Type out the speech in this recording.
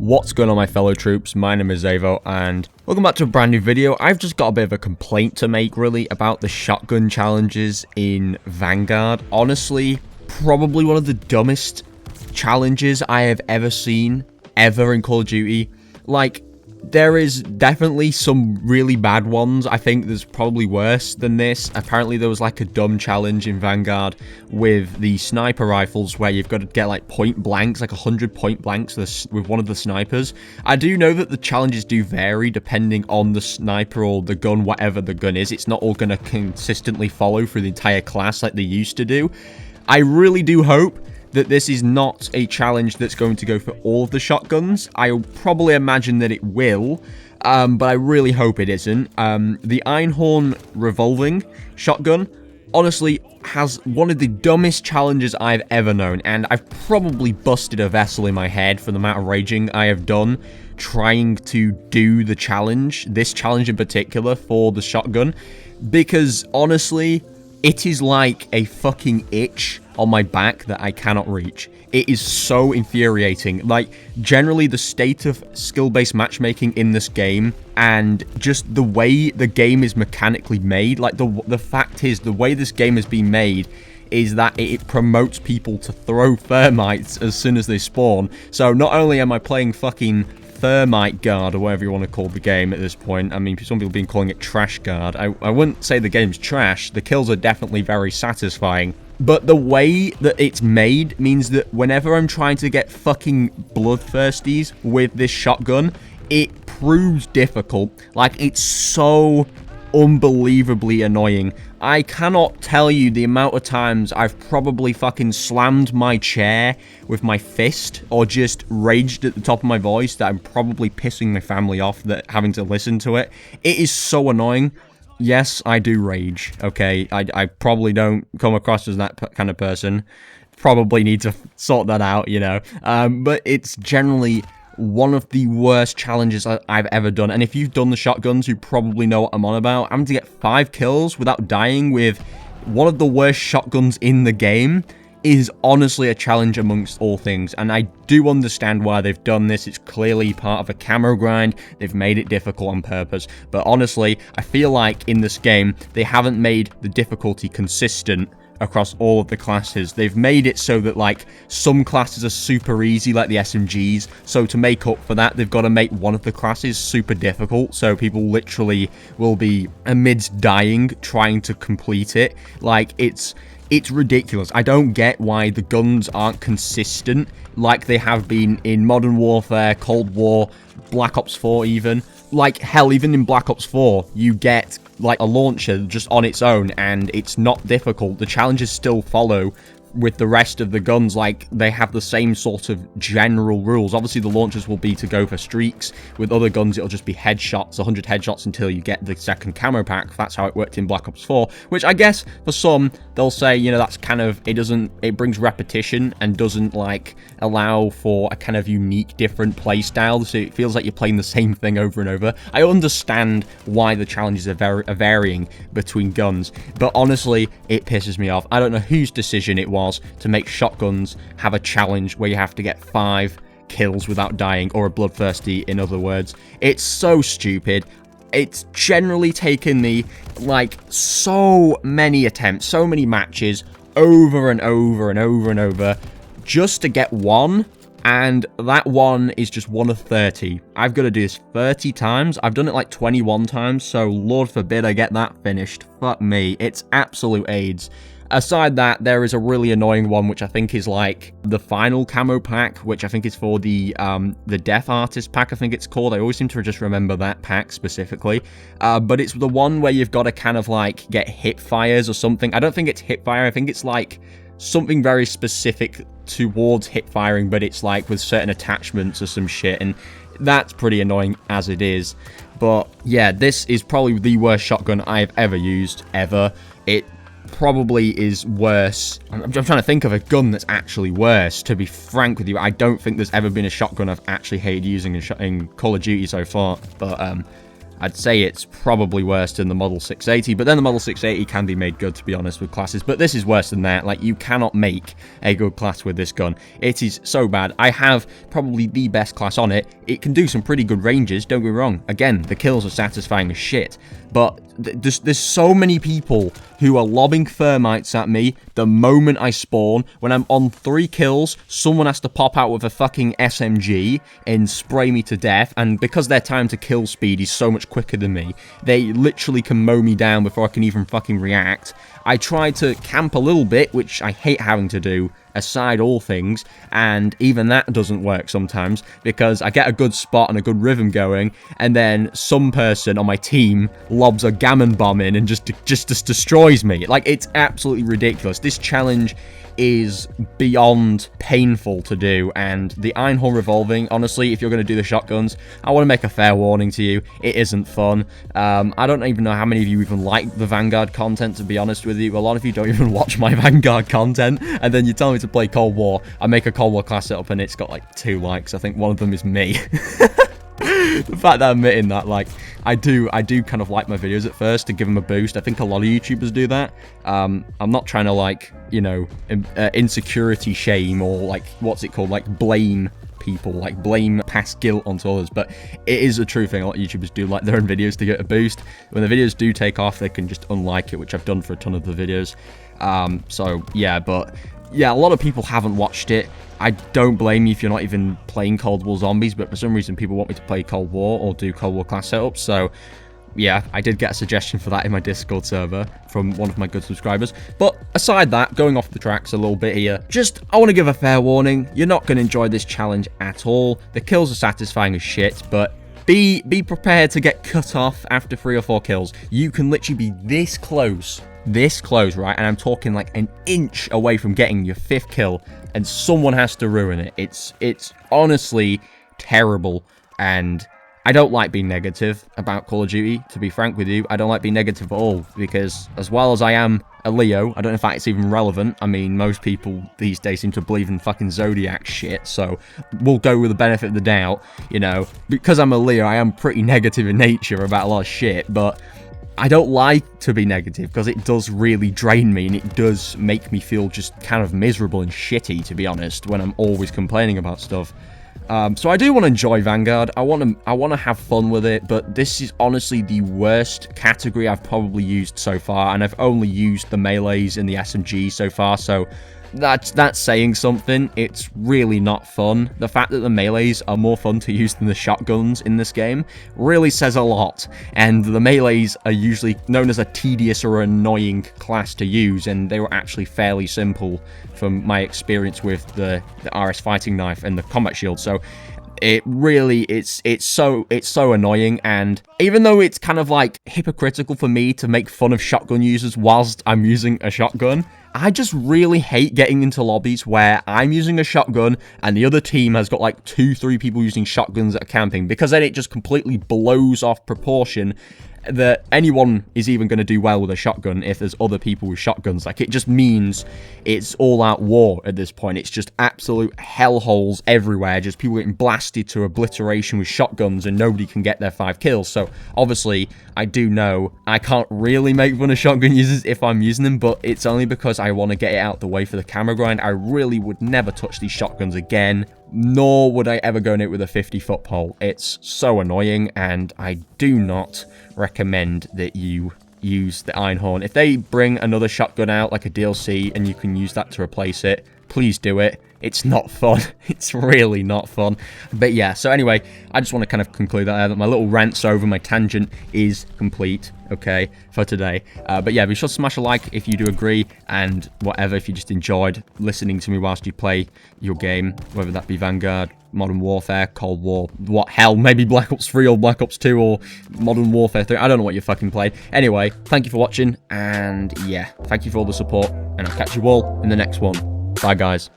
What's going on, my fellow troops? My name is Xavvo, and welcome back to a brand new video. I've just got a bit of a complaint to make, really, about the shotgun challenges in Vanguard. Honestly, probably one of the dumbest challenges I have ever seen, ever in Call of Duty. Like, there is definitely some really bad ones. I think there's probably worse than this. Apparently, there was like a dumb challenge in Vanguard with the sniper rifles where you've got to get like point blanks, like 100 point blanks with one of the snipers. I do know that the challenges do vary depending on the sniper or the gun, whatever the gun is. It's not all going to consistently follow through the entire class like they used to do. I really do hope that this is not a challenge that's going to go for all of the shotguns. I probably imagine that it will, but I really hope it isn't. The Einhorn revolving shotgun, honestly, has one of the dumbest challenges I've ever known, and I've probably busted a vessel in my head for the amount of raging I have done trying to do the challenge, this challenge in particular, for the shotgun, because honestly, it is like a fucking itch on my back that I cannot reach. It is so infuriating. Like, generally, the state of skill-based matchmaking in this game and just the way the game is mechanically made, like, the fact is, the way this game has been made is that it promotes people to throw thermites as soon as they spawn. So not only am I playing fucking Thermite Guard, or whatever you want to call the game at this point. I mean, some people have been calling it Trash Guard. I wouldn't say the game's trash. The kills are definitely very satisfying. But the way that it's made means that whenever I'm trying to get fucking bloodthirsties with this shotgun, it proves difficult. Like, it's so unbelievably annoying. I cannot tell you the amount of times I've probably fucking slammed my chair with my fist or just raged at the top of my voice that I'm probably pissing my family off that having to listen to it. It is so annoying. Yes, I do rage, okay? I probably don't come across as that kind of person. Probably need to sort that out, you know? But it's generally one of the worst challenges I've ever done. And if you've done the shotguns, you probably know what I'm on about. Having to get 5 kills without dying with one of the worst shotguns in the game is honestly a challenge amongst all things. And I do understand why they've done this. It's clearly part of a camo grind. They've made it difficult on purpose. But honestly, I feel like in this game, they haven't made the difficulty consistent across all of the classes. They've made it so that, like, some classes are super easy, like the SMGs. So to make up for that, they've got to make one of the classes super difficult. So people literally will be, amidst dying, trying to complete it. Like, it's ridiculous. I don't get why the guns aren't consistent like they have been in Modern Warfare, Cold War, Black Ops 4 even. Like, hell, even in Black Ops 4, you get, like, a launcher just on its own, and it's not difficult. The challenges still follow with the rest of the guns. Like, they have the same sort of general rules. Obviously, the launchers will be to go for streaks. With other guns, it'll just be headshots, 100 headshots until you get the second camo pack. That's how it worked in Black Ops 4, which I guess for some, they'll say, you know, that's kind of, it brings repetition and doesn't, like, allow for a kind of unique, different play style, so it feels like you're playing the same thing over and over. I understand why the challenges are varying between guns, but honestly, it pisses me off. I don't know whose decision it was to make shotguns have a challenge where you have to get 5 kills without dying, or a bloodthirsty, in other words. It's so stupid. It's generally taken me, like, so many attempts, so many matches, over and over and over and over, just to get one, and that one is just one of 30. I've got to do this 30 times. I've done it like 21 times, so Lord forbid I get that finished. Fuck me. It's absolute AIDS. Aside that, there is a really annoying one, which I think is like the final camo pack, which I think is for the Death Artist pack, I think it's called. I always seem to just remember that pack specifically. But it's the one where you've got to kind of like get hip fires or something. I don't think it's hip fire. I think it's like something very specific towards hip firing, but it's like with certain attachments or some shit. And that's pretty annoying as it is. But yeah, this is probably the worst shotgun I've ever used, ever. It probably is worse. I'm trying to think of a gun that's actually worse, to be frank with you. I don't think there's ever been a shotgun I've actually hated using in Call of Duty so far, but I'd say it's probably worse than the Model 680, but then the Model 680 can be made good, to be honest, with classes. But this is worse than that. Like, you cannot make a good class with this gun. It is so bad. I have probably the best class on it. It can do some pretty good ranges, don't get me wrong. Again, the kills are satisfying as shit. But there's so many people who are lobbing thermites at me the moment I spawn. When I'm on 3 kills, someone has to pop out with a fucking SMG and spray me to death. And because their time to kill speed is so much quicker than me, they literally can mow me down before I can even fucking react. I try to camp a little bit, which I hate having to do, aside all things, and even that doesn't work sometimes, because I get a good spot and a good rhythm going, and then some person on my team lobs a gammon bomb in and just destroys me. Like, it's absolutely ridiculous. This challenge is beyond painful to do, and the Einhorn revolving, honestly, if you're going to do the shotguns, I want to make a fair warning to you, it isn't fun. I don't even know how many of you even like the Vanguard content, to be honest with you. A lot of you don't even watch my Vanguard content, and then you tell me to play Cold War. I make a Cold War class setup and it's got like 2 likes. I think one of them is me. The fact that I'm admitting that, like, I do kind of like my videos at first to give them a boost. I think a lot of YouTubers do that. I'm not trying to, like, you know, insecurity shame or, like, what's it called, like, blame people, like, blame past guilt onto others, but it is a true thing. A lot of YouTubers do like their own videos to get a boost. When the videos do take off, they can just unlike it, which I've done for a ton of the videos. So yeah, but yeah, a lot of people haven't watched it. I don't blame you if you're not even playing Cold War Zombies, but for some reason people want me to play Cold War or do Cold War class setups, so yeah, I did get a suggestion for that in my Discord server from one of my good subscribers. But aside that, going off the tracks a little bit here, I want to give a fair warning. You're not going to enjoy this challenge at all. The kills are satisfying as shit, but be prepared to get cut off after 3 or 4 kills. You can literally be this close, right? And I'm talking like an inch away from getting your 5th kill, and someone has to ruin it. It's honestly terrible, and I don't like being negative about Call of Duty, to be frank with you. I don't like being negative at all, because as well as I am a Leo, I don't know if that's even relevant. I mean, most people these days seem to believe in fucking Zodiac shit, so we'll go with the benefit of the doubt, you know. Because I'm a Leo, I am pretty negative in nature about a lot of shit, but I don't like to be negative, because it does really drain me, and it does make me feel just kind of miserable and shitty, to be honest, when I'm always complaining about stuff. So I do want to enjoy Vanguard. I want to have fun with it, but this is honestly the worst category I've probably used so far, and I've only used the melees and the SMG so far, so that's saying something. It's really not fun. The fact that the melees are more fun to use than the shotguns in this game really says a lot, and the melees are usually known as a tedious or annoying class to use, and they were actually fairly simple from my experience with the RS fighting knife and the combat shield. So it really, it's so annoying, and even though it's kind of like hypocritical for me to make fun of shotgun users whilst I'm using a shotgun, I just really hate getting into lobbies where I'm using a shotgun and the other team has got like 2-3 people using shotguns that are camping, because then it just completely blows off proportion that anyone is even going to do well with a shotgun if there's other people with shotguns. Like, it just means it's all-out war at this point. It's just absolute hellholes everywhere, just people getting blasted to obliteration with shotguns, and nobody can get their 5 kills. So obviously I do know I can't really make fun of shotgun users if I'm using them, but it's only because I want to get it out the way for the camera grind. I really would never touch these shotguns again, nor would I ever go in it with a 50-foot pole. It's so annoying, and I do not recommend that you use the Einhorn. If they bring another shotgun out, like a DLC, and you can use that to replace it, please do it. It's not fun. It's really not fun. But yeah, so anyway, I just want to kind of conclude that my little rant's over, my tangent is complete, okay, for today. But yeah, be sure to smash a like if you do agree, and whatever, if you just enjoyed listening to me whilst you play your game, whether that be Vanguard, Modern Warfare, Cold War, what hell, maybe Black Ops 3 or Black Ops 2 or Modern Warfare 3, I don't know what you fucking played. Anyway, thank you for watching, and yeah, thank you for all the support, and I'll catch you all in the next one. Bye, guys.